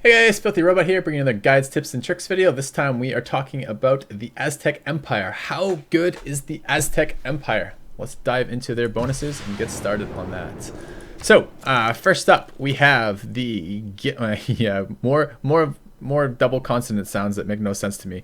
Hey guys, FilthyRobot here, bringing another guides, tips, and tricks video. This time we are talking about the Aztec Empire. How good is the Aztec Empire? Let's dive into their bonuses and get started on that. So, first up, we have the more double consonant sounds that make no sense to me.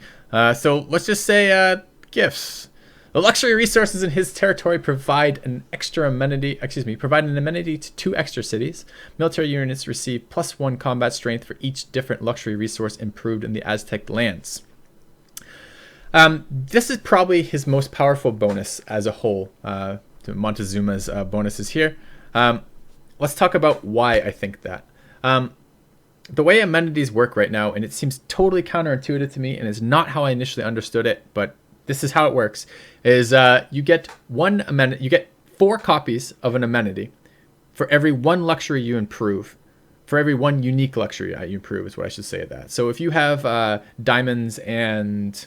So let's just say gifts. The luxury resources in his territory provide an amenity to 2 extra cities. Military units receive +1 combat strength for each different luxury resource improved in the Aztec lands. This is probably his most powerful bonus as a whole. Montezuma's bonuses here. Let's talk about why I think that. The way amenities work right now, and it seems totally counterintuitive to me, and is not how I initially understood it, but this is how it works, is you get 4 copies of an amenity for every 1 luxury you improve. For every 1 unique luxury you improve is what I should say of that. So if you have diamonds and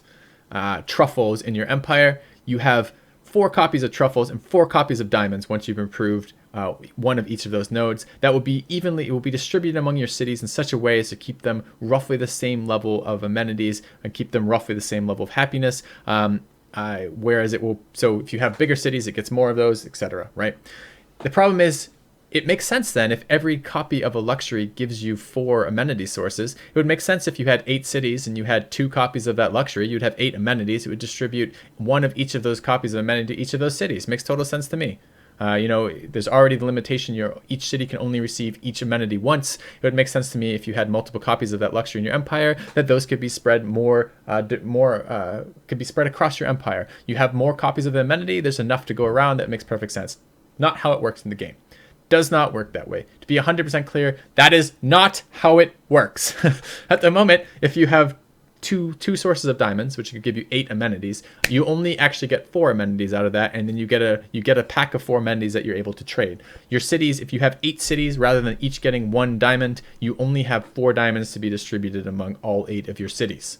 truffles in your empire, you have 4 copies of truffles and 4 copies of diamonds once you've improved 1 of each of those nodes. It will be distributed among your cities in such a way as to keep them roughly the same level of amenities and keep them roughly the same level of happiness. Whereas so if you have bigger cities, it gets more of those, etc. Right? The problem is, it makes sense then if every copy of a luxury gives you 4 amenity sources. It would make sense if you had 8 cities and you had 2 copies of that luxury, you'd have 8 amenities. It would distribute 1 of each of those copies of amenity to each of those cities. Makes total sense to me. There's already the limitation, each city can only receive each amenity once. It would make sense to me if you had multiple copies of that luxury in your empire, that those could be spread could be spread across your empire. You have more copies of the amenity, there's enough to go around. That makes perfect sense. Not how it works in the game. Does not work that way. To be 100% clear, that is not how it works. At the moment, if you have two sources of diamonds, which could give you 8 amenities, you only actually get 4 amenities out of that, and then you get a pack of 4 amenities that you're able to trade. Your cities, if you have 8 cities, rather than each getting 1 diamond, you only have 4 diamonds to be distributed among all 8 of your cities.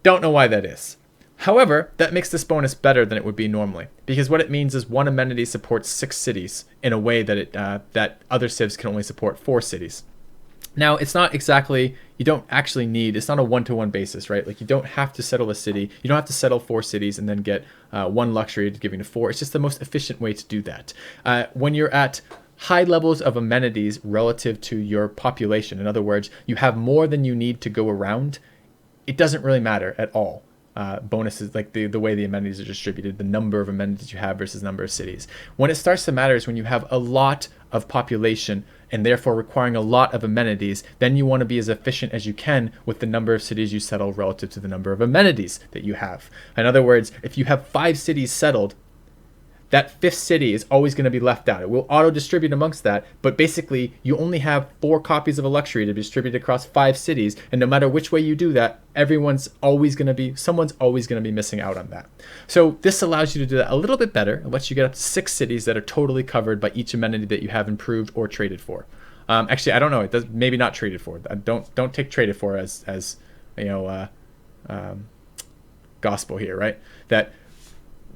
Don't know why that is. However, that makes this bonus better than it would be normally, because what it means is 1 amenity supports 6 cities in a way that that other civs can only support 4 cities. Now, it's not exactly, it's not a 1-to-1 basis, right? Like, you don't have to settle a city. You don't have to settle 4 cities and then get 1 luxury to giving to 4. It's just the most efficient way to do that. When you're at high levels of amenities relative to your population, in other words, you have more than you need to go around, it doesn't really matter at all. Bonuses, like the way the amenities are distributed, the number of amenities you have versus number of cities. When it starts to matter is when you have a lot of population and therefore requiring a lot of amenities, then you want to be as efficient as you can with the number of cities you settle relative to the number of amenities that you have. In other words, if you have 5 cities settled, that 5th city is always going to be left out. It will auto-distribute amongst that, but basically you only have 4 copies of a luxury to be distributed across 5 cities, and no matter which way you do that, someone's always going to be missing out on that. So this allows you to do that a little bit better. It lets you get up to 6 cities that are totally covered by each amenity that you have improved or traded for. Actually, I don't know. It does, maybe not traded for. Don't take traded for as gospel here, right? That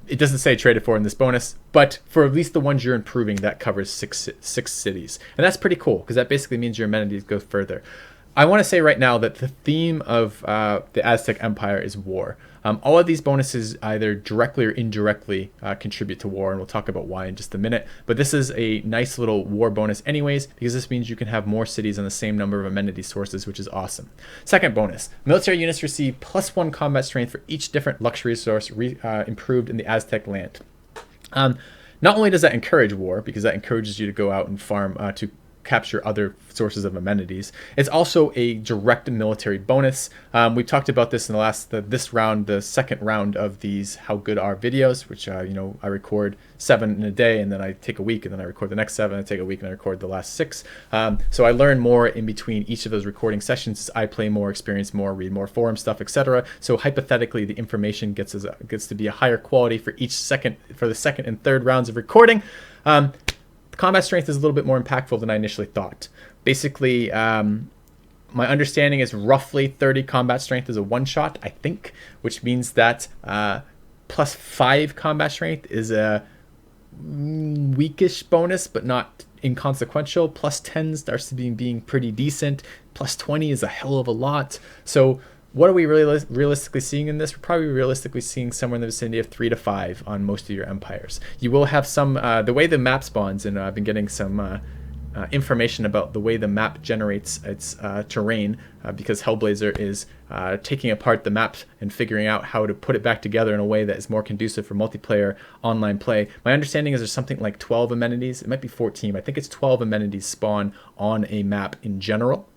it doesn't say traded for in this bonus, but for at least the ones you're improving, that covers 6 cities. And that's pretty cool, because that basically means your amenities go further. I want to say right now that the theme of the Aztec Empire is war. All of these bonuses either directly or indirectly contribute to war, and we'll talk about why in just a minute. But this is a nice little war bonus anyways, because this means you can have more cities on the same number of amenity sources, which is awesome. Second bonus, military units receive +1 combat strength for each different luxury resource improved in the Aztec land. Not only does that encourage war, because that encourages you to go out and farm to capture other sources of amenities, it's also a direct military bonus. We talked about this in the second round of these how good are videos, which I record 7 in a day, and then I take a week, and then I record the next 7, I take a week, and I record the last 6. So I learn more in between each of those recording sessions as I play more, experience more, read more forum stuff, etc. So hypothetically, the information gets to be a higher quality for the second and third rounds of recording. Combat strength is a little bit more impactful than I initially thought. Basically, my understanding is roughly 30 combat strength is a one-shot, I think, which means that +5 combat strength is a weakish bonus, but not inconsequential. Plus 10 starts to being pretty decent. Plus 20 is a hell of a lot. So what are we really realistically seeing in this? We're probably realistically seeing somewhere in the vicinity of 3 to 5 on most of your empires. You will have some, the way the map spawns, and I've been getting some information about the way the map generates its terrain, because Hellblazer is taking apart the map and figuring out how to put it back together in a way that is more conducive for multiplayer online play. My understanding is there's something like 12 amenities. It might be 14. I think it's 12 amenities spawn on a map in general.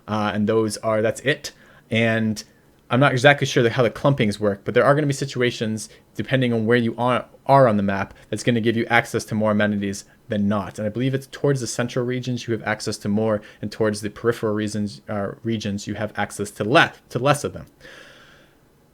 And that's it. And I'm not exactly sure how the clumpings work, but there are going to be situations, depending on where you are on the map, that's going to give you access to more amenities than not. And I believe it's towards the central regions you have access to more, and towards the peripheral regions you have access to less of them.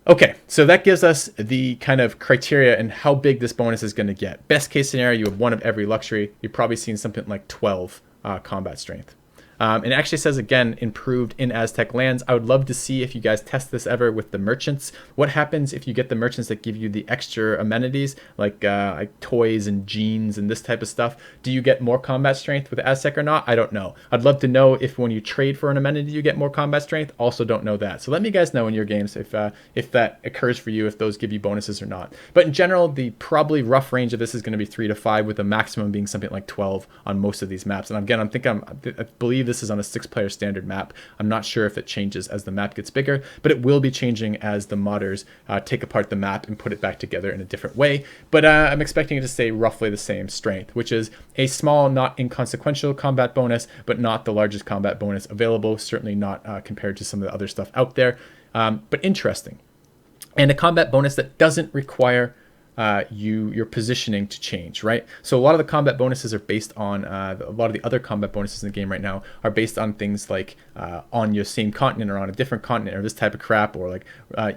Okay, so that gives us the kind of criteria and how big this bonus is going to get. Best case scenario, you have 1 of every luxury. You're probably seeing something like 12 combat strength. And it actually says, again, improved in Aztec lands. I would love to see if you guys test this ever with the merchants. What happens if you get the merchants that give you the extra amenities, like toys and jeans and this type of stuff? Do you get more combat strength with Aztec or not? I don't know. I'd love to know if when you trade for an amenity, you get more combat strength. Also don't know that. So let me guys know in your games if that occurs for you, if those give you bonuses or not. But in general, the probably rough range of this is going to be 3 to 5, with the maximum being something like 12 on most of these maps. And again, I believe this is on a 6-player standard map. I'm not sure if it changes as the map gets bigger, but it will be changing as the modders take apart the map and put it back together in a different way. But I'm expecting it to stay roughly the same strength, which is a small, not inconsequential combat bonus, but not the largest combat bonus available, certainly not compared to some of the other stuff out there, but interesting. And a combat bonus that doesn't require your positioning to change, right? So a lot of the combat bonuses are based on, a lot of the other combat bonuses in the game right now are based on things like on your same continent or on a different continent or this type of crap, or like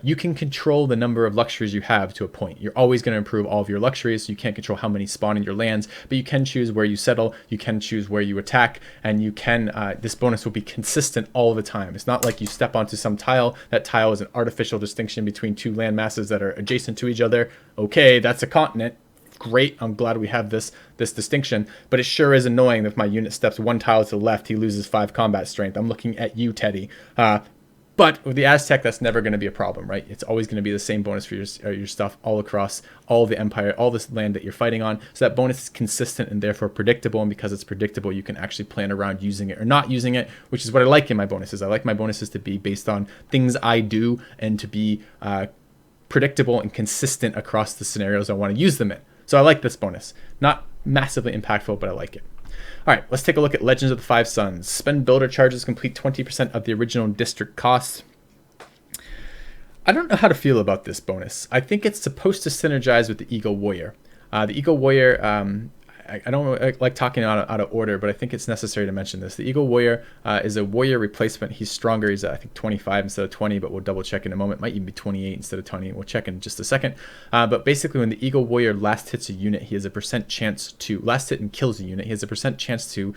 you can control the number of luxuries you have to a point. You're always going to improve all of your luxuries, so you can't control how many spawn in your lands, but you can choose where you settle, you can choose where you attack, and you can, this bonus will be consistent all the time. It's not like you step onto some tile, that tile is an artificial distinction between 2 land masses that are adjacent to each other. Okay, that's a continent. Great, I'm glad we have this distinction, but it sure is annoying if my unit steps 1 tile to the left, he loses 5 combat strength. I'm looking at you, Teddy. But with the Aztec, that's never going to be a problem, right? It's always going to be the same bonus for your stuff all across all of the empire, all this land that you're fighting on. So that bonus is consistent and therefore predictable. And because it's predictable, you can actually plan around using it or not using it, which is what I like in my bonuses. I like my bonuses to be based on things I do and to be predictable and consistent across the scenarios I want to use them in. So I like this bonus. Not massively impactful, but I like it. All right, let's take a look at Legends of the Five Suns. Spend builder charges, complete 20% of the original district costs. I don't know how to feel about this bonus. I think it's supposed to synergize with the Eagle Warrior. The Eagle Warrior, I don't like talking out of order, but I think it's necessary to mention this. The Eagle Warrior is a warrior replacement. He's stronger. He's, I think, 25 instead of 20, but we'll double check in a moment. Might even be 28 instead of 20. We'll check in just a second. But basically, when the Eagle Warrior last hits a unit, he has a % chance to, last hit and kills a unit, he has a % chance to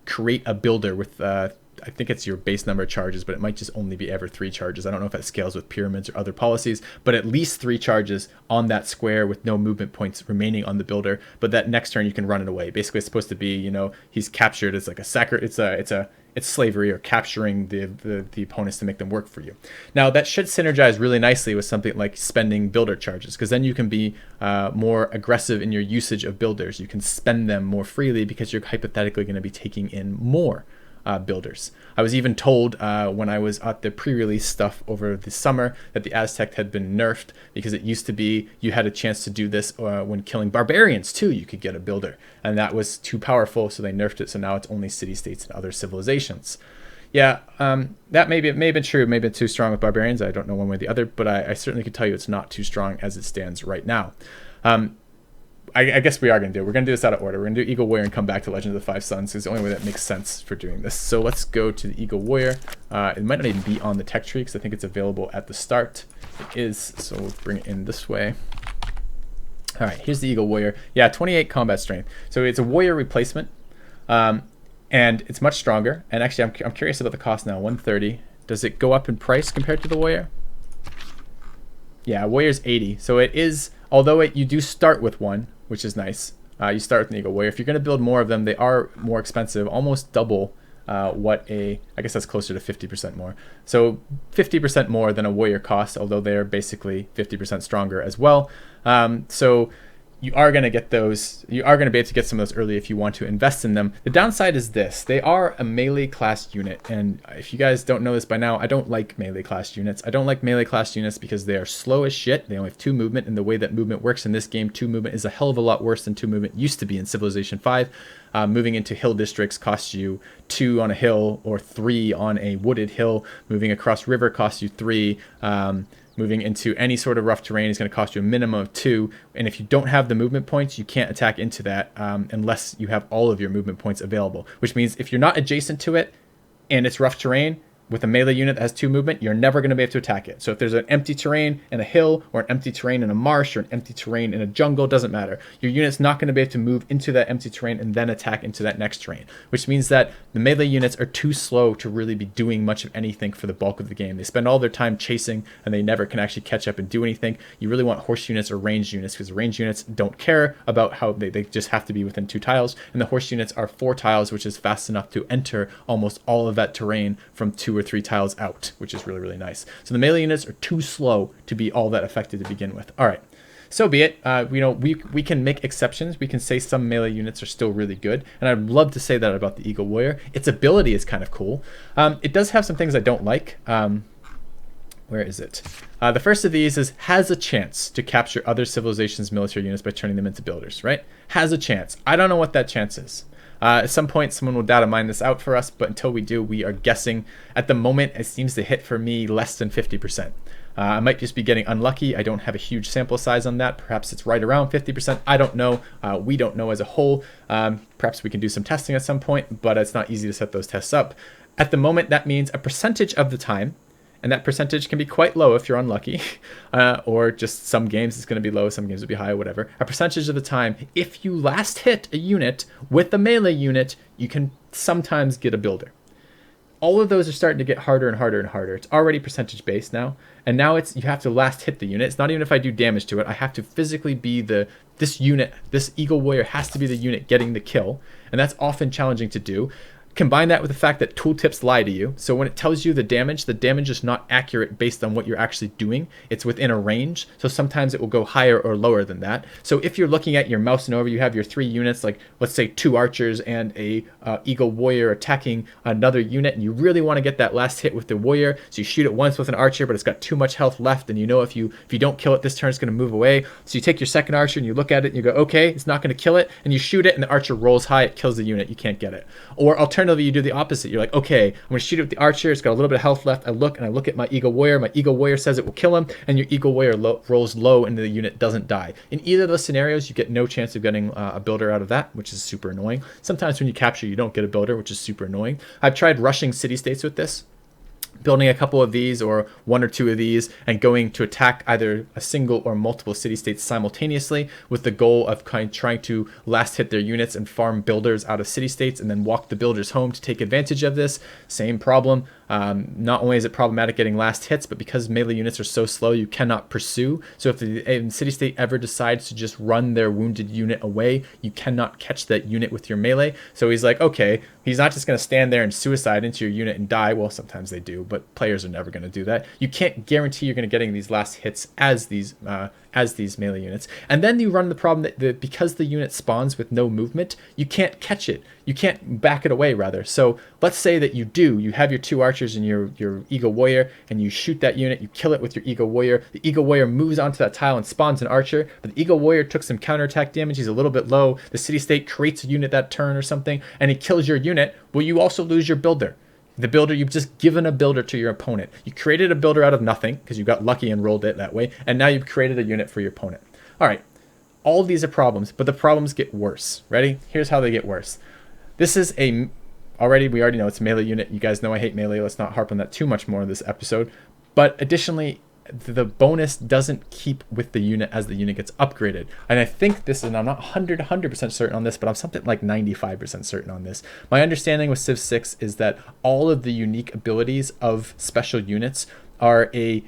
create a builder with, I think it's your base number of charges, but it might just only be ever 3 charges. I don't know if that scales with pyramids or other policies, but at least 3 charges on that square with no movement points remaining on the builder. But that next turn you can run it away. Basically, it's supposed to be, you know, he's captured. It's like a it's slavery, or capturing the opponents to make them work for you. Now that should synergize really nicely with something like spending builder charges, because then you can be more aggressive in your usage of builders. You can spend them more freely because you're hypothetically going to be taking in more builders. I was even told when I was at the pre-release stuff over the summer that the Aztec had been nerfed, because it used to be you had a chance to do this when killing barbarians too. You could get a builder, and that was too powerful, so they nerfed it. So now it's only city-states and other civilizations. Yeah, that may have been true. Maybe it's too strong with barbarians. I don't know one way or the other, but I certainly could tell you it's not too strong as it stands right now. I guess we are going to do it. We're going to do this out of order. We're going to do Eagle Warrior and come back to Legend of the Five Suns. It's the only way that makes sense for doing this. So let's go to the Eagle Warrior. It might not even be on the tech tree because I think it's available at the start. It is, so we'll bring it in this way. All right, here's the Eagle Warrior. Yeah, 28 combat strength. So it's a warrior replacement, and it's much stronger. And actually, I'm curious about the cost now. 130. Does it go up in price compared to the warrior? Yeah, warrior's 80. So it is although you do start with one, which is nice. You start with an Eagle Warrior. If you're going to build more of them, they are more expensive, almost double I guess that's closer to 50% more. So 50% more than a warrior costs, although they're basically 50% stronger as well. So you are going to get those. You are going to be able to get some of those early if you want to invest in them. The downside is this: they are a melee class unit, and if you guys don't know this by now, I don't like melee class units. I don't like melee class units because they are slow as shit. They only have 2 movement, and the way that movement works in this game, 2 movement is a hell of a lot worse than 2 movement used to be in Civilization 5. Moving into hill districts costs you 2 on a hill or 3 on a wooded hill. Moving across river costs you 3. Moving into any sort of rough terrain is going to cost you a minimum of 2. And if you don't have the movement points, you can't attack into that unless you have all of your movement points available. Which means if you're not adjacent to it and it's rough terrain, with a melee unit that has 2 movement, you're never going to be able to attack it. So if there's an empty terrain in a hill, or an empty terrain in a marsh, or an empty terrain in a jungle, doesn't matter. Your unit's not going to be able to move into that empty terrain and then attack into that next terrain, which means that the melee units are too slow to really be doing much of anything for the bulk of the game. They spend all their time chasing, and they never can actually catch up and do anything. You really want horse units or ranged units, because ranged units don't care about how they just have to be within 2 tiles, and the horse units are 4 tiles, which is fast enough to enter almost all of that terrain from 2 or 3 tiles out, which is really, really nice. So the melee units are too slow to be all that effective to begin with. All right, so be it. We can make exceptions. We can say some melee units are still really good, and I'd love to say that about the Eagle Warrior. Its ability is kind of cool. It does have some things I don't like. Where is it? The first of these is has a chance to capture other civilizations' military units by turning them into builders, right? Has a chance. I don't know what that chance is. At some point, someone will data mine this out for us, but until we do, we are guessing. At the moment, it seems to hit for me less than 50%. I might just be getting unlucky. I don't have a huge sample size on that. Perhaps it's right around 50%. I don't know. We don't know as a whole. Perhaps we can do some testing at some point, but it's not easy to set those tests up. At the moment, that means a percentage of the time, and that percentage can be quite low if you're unlucky, or just some games it's going to be low, some games will be high, whatever. A percentage of the time, if you last hit a unit with a melee unit, you can sometimes get a builder. All of those are starting to get harder and harder and harder. It's already percentage based now, and now you have to last hit the unit. It's not even if I do damage to it. I have to physically be this unit. This Eagle Warrior has to be the unit getting the kill, and that's often challenging to do. Combine that with the fact that tooltips lie to you. So when it tells you the damage is not accurate based on what you're actually doing. It's within a range. So sometimes it will go higher or lower than that. So if you're looking at your mouse and over, you have your 3 units, like let's say 2 archers and a Eagle Warrior attacking another unit, and you really want to get that last hit with the warrior. So you shoot it once with an archer, but it's got too much health left, and you know if you don't kill it this turn, it's going to move away. So you take your second archer and you look at it and you go, okay, it's not going to kill it, and you shoot it, and the archer rolls high, it kills the unit, you can't get it. Or alternatively, you do the opposite. You're like, okay, I'm going to shoot it with the archer. It's got a little bit of health left. I look at my Eagle Warrior. My Eagle Warrior says it will kill him, and your Eagle Warrior rolls low and the unit doesn't die. In either of those scenarios, you get no chance of getting a builder out of that, which is super annoying. Sometimes when you capture, you don't get a builder, which is super annoying. I've tried rushing city-states with this, building a couple of these or 1 or 2 of these and going to attack either a single or multiple city-states simultaneously with the goal of trying to last hit their units and farm builders out of city-states and then walk the builders home to take advantage of this. Same problem. Not only is it problematic getting last hits, but because melee units are so slow, you cannot pursue. So if the city-state ever decides to just run their wounded unit away, you cannot catch that unit with your melee. So he's like, okay, he's not just going to stand there and suicide into your unit and die. Well, sometimes they do, but players are never going to do that. You can't guarantee you're going to getting these last hits as these melee units. And then you run the problem that because the unit spawns with no movement, you can't catch it. You can't back it away, rather. So let's say that you have your 2 archers and your Eagle Warrior, and you shoot that unit, you kill it with your Eagle Warrior. The Eagle Warrior moves onto that tile and spawns an archer, but the Eagle Warrior took some counterattack damage. He's a little bit low. The city-state creates a unit that turn or something, and he kills your unit. Well, you also lose your builder. The builder, you've just given a builder to your opponent. You created a builder out of nothing because you got lucky and rolled it that way, and now you've created a unit for your opponent. All right, all of these are problems, but the problems get worse. Ready? Here's how they get worse. This is we already know it's a melee unit. You guys know I hate melee. Let's not harp on that too much more in this episode. But additionally, the bonus doesn't keep with the unit as the unit gets upgraded. And I think this, and I'm not 100% certain on this, but I'm something like 95% certain on this. My understanding with Civ 6 is that all of the unique abilities of special units are a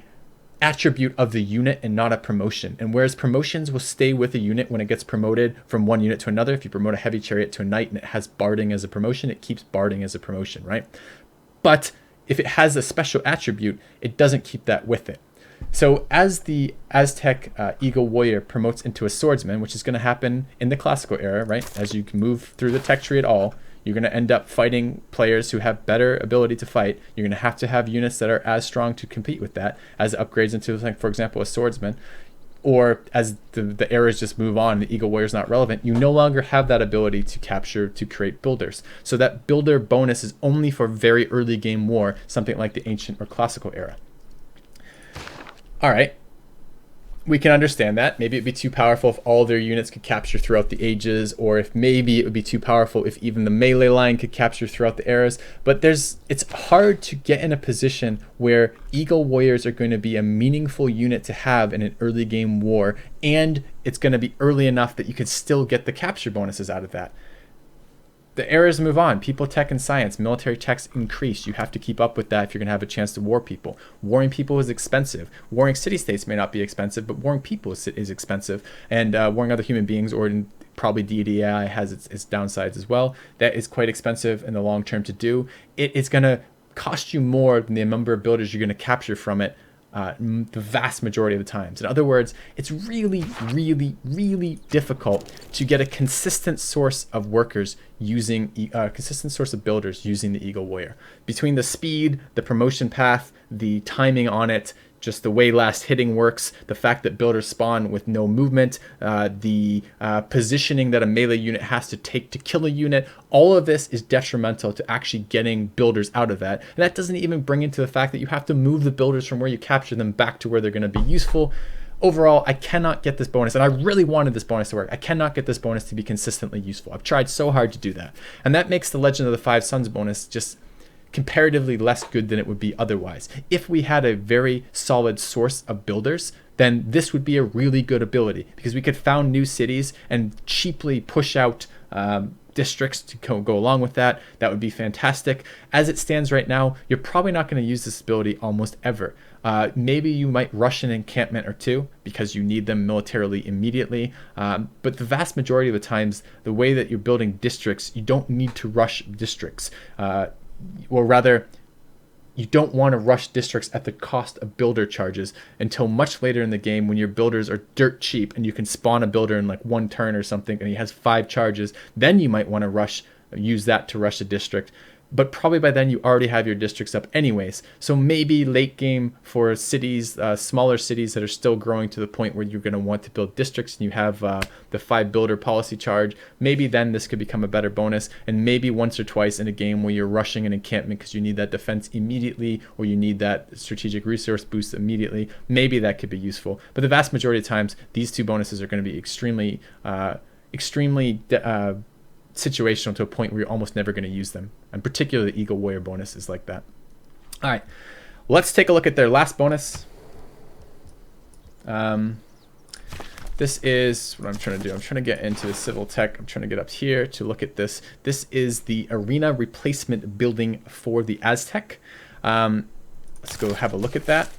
attribute of the unit and not a promotion. And whereas promotions will stay with a unit when it gets promoted from one unit to another, if you promote a heavy chariot to a knight and it has barding as a promotion, it keeps barding as a promotion, right? But if it has a special attribute, it doesn't keep that with it. So as the Aztec Eagle Warrior promotes into a swordsman, which is going to happen in the classical era, right? As you can move through the tech tree at all, you're going to end up fighting players who have better ability to fight. You're going to have units that are as strong to compete with that as it upgrades into, like, for example, a swordsman. Or as the eras just move on and the Eagle Warrior is not relevant, you no longer have that ability to capture, to create builders. So that builder bonus is only for very early game war, something like the ancient or classical era. All right, we can understand that. Maybe it'd be too powerful if all their units could capture throughout the ages, or if maybe it would be too powerful if even the melee line could capture throughout the eras. But it's hard to get in a position where Eagle Warriors are going to be a meaningful unit to have in an early game war, and it's going to be early enough that you could still get the capture bonuses out of that. The eras move on. People, tech, and science. Military techs increase. You have to keep up with that if you're going to have a chance to war people. Warring people is expensive. Warring city-states may not be expensive, but warring people is expensive. And warring other human beings, or probably deity AI, has its downsides as well. That is quite expensive in the long term to do. It is going to cost you more than the number of builders you're going to capture from it the vast majority of the times. In other words, it's really, really, really difficult to get a consistent source of workers using a consistent source of builders using the Eagle Warrior. Between the speed, the promotion path, the timing on it, just the way last hitting works, the fact that builders spawn with no movement, the positioning that a melee unit has to take to kill a unit, all of this is detrimental to actually getting builders out of that. And that doesn't even bring into the fact that you have to move the builders from where you capture them back to where they're going to be useful. Overall, I cannot get this bonus, and I really wanted this bonus to work. I cannot get this bonus to be consistently useful. I've tried so hard to do that. And that makes the Legend of the Five Suns bonus just comparatively less good than it would be otherwise. If we had a very solid source of builders, then this would be a really good ability, because we could found new cities and cheaply push out districts to go along with that. That would be fantastic. As it stands right now, you're probably not going to use this ability almost ever. Maybe you might rush an encampment or two because you need them militarily immediately. But the vast majority of the times, the way that you're building districts, you don't need to rush districts. Or rather, you don't want to rush districts at the cost of builder charges until much later in the game, when your builders are dirt cheap and you can spawn a builder in like one turn or something and he has 5 charges. Then you might want to use that to rush a district. But probably by then you already have your districts up anyways. So maybe late game for cities, smaller cities that are still growing to the point where you're going to want to build districts and you have the 5 builder policy charge, maybe then this could become a better bonus. And maybe once or twice in a game where you're rushing an encampment because you need that defense immediately, or you need that strategic resource boost immediately, maybe that could be useful. But the vast majority of times, these 2 bonuses are going to be extremely situational to a point where you're almost never going to use them. And particularly the Eagle Warrior bonus is like that. All right, let's take a look at their last bonus. This is what I'm trying to do. I'm trying to get into the civil tech. I'm trying to get up here to look at this. This is the arena replacement building for the Aztec. Let's go have a look at that.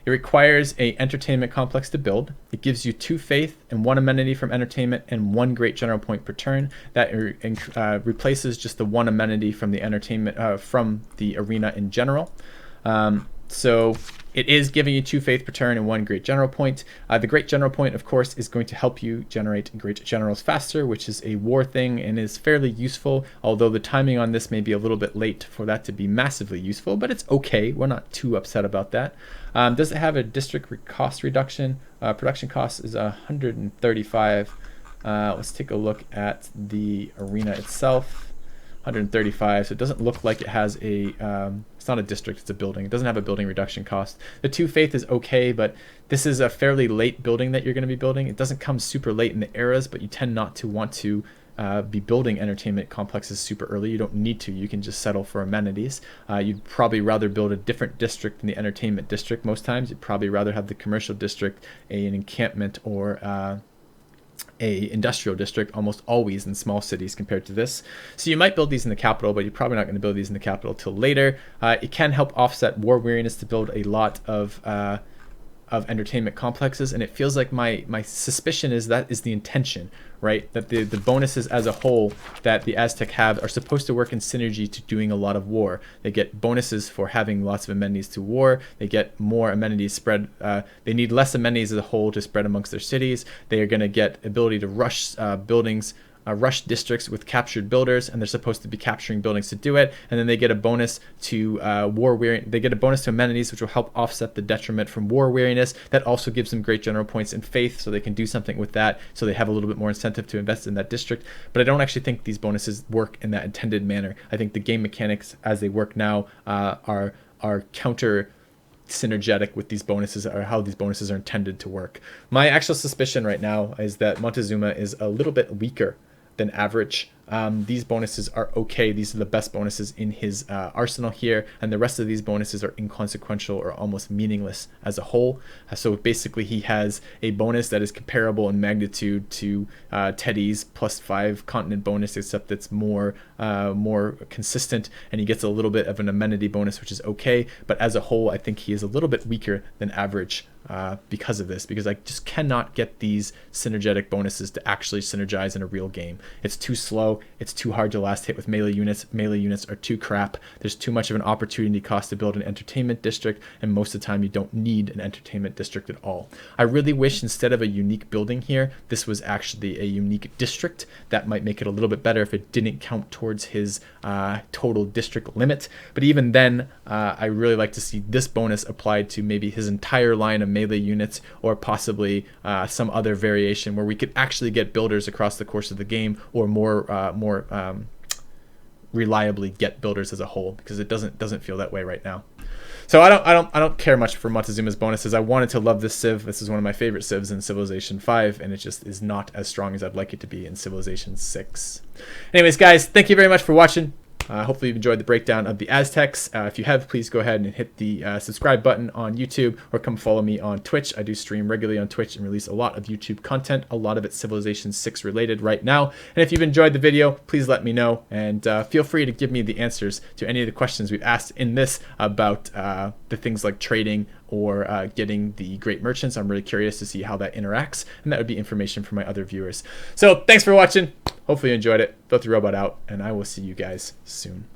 It requires an entertainment complex to build. It gives you 2 faith and 1 amenity from entertainment and 1 great general point per turn. That replaces just the 1 amenity from the entertainment from the arena in general. So it is giving you 2 faith per turn and 1 great general point. The great general point, of course, is going to help you generate great generals faster, which is a war thing and is fairly useful, although the timing on this may be a little bit late for that to be massively useful, but it's okay. We're not too upset about that. Does it have a district cost reduction? Production cost is 135. Let's take a look at the arena itself. 135, so it doesn't look like it has a it's not a district, it's a building. It doesn't have a building reduction cost. The 2 faith is okay, but this is a fairly late building that you're going to be building. It doesn't come super late in the eras, but you tend not to want to be building entertainment complexes super early. You don't need to. You can just settle for amenities. You'd probably rather build a different district than the entertainment district most times. You'd probably rather have the commercial district, an encampment, or a industrial district almost always in small cities compared to this. So you might build these in the capital, but you're probably not going to build these in the capital till later. It can help offset war weariness to build a lot of of entertainment complexes, and it feels like my suspicion is that is the intention, right? That the bonuses as a whole that the Aztec have are supposed to work in synergy to doing a lot of war. They get bonuses for having lots of amenities to war. They get more amenities spread. They need less amenities as a whole to spread amongst their cities. They are going to get ability to rush buildings, rush districts with captured builders, and they're supposed to be capturing buildings to do it. And then they get a bonus to war weary. They get a bonus to amenities, which will help offset the detriment from war weariness. That also gives them great general points in faith, so they can do something with that. So they have a little bit more incentive to invest in that district. But I don't actually think these bonuses work in that intended manner. I think the game mechanics as they work now are counter synergetic with these bonuses, or how these bonuses are intended to work. My actual suspicion right now is that Montezuma is a little bit weaker than average. These bonuses are okay. These are the best bonuses in his arsenal here, and the rest of these bonuses are inconsequential or almost meaningless as a whole. So basically he has a bonus that is comparable in magnitude to Teddy's +5 continent bonus, except it's more consistent, and he gets a little bit of an amenity bonus, which is okay. But as a whole, I think he is a little bit weaker than average because of this, because I just cannot get these synergetic bonuses to actually synergize in a real game. It's too slow. It's too hard to last hit with melee units. Melee units are too crap. There's too much of an opportunity cost to build an entertainment district, and most of the time you don't need an entertainment district at all. I really wish instead of a unique building here, this was actually a unique district. That might make it a little bit better if it didn't count towards his total district limit. But even then, I really like to see this bonus applied to maybe his entire line of melee units, or possibly some other variation where we could actually get builders across the course of the game, or more reliably get builders as a whole, because it doesn't feel that way right now. So I don't care much for Montezuma's bonuses. I wanted to love this Civ. This is one of my favorite Civs in Civilization 5, and it just is not as strong as I'd like it to be in Civilization 6. Anyways, guys, thank you very much for watching. Hopefully you've enjoyed the breakdown of the Aztecs. If you have, please go ahead and hit the subscribe button on YouTube, or come follow me on Twitch. I do stream regularly on Twitch and release a lot of YouTube content, a lot of it Civilization 6 related right now. And if you've enjoyed the video, please let me know, and feel free to give me the answers to any of the questions we've asked in this about the things like trading or getting the great merchants. I'm really curious to see how that interacts, and that would be information for my other viewers. So thanks for watching. Hopefully you enjoyed it. FilthyRobot out, and I will see you guys soon.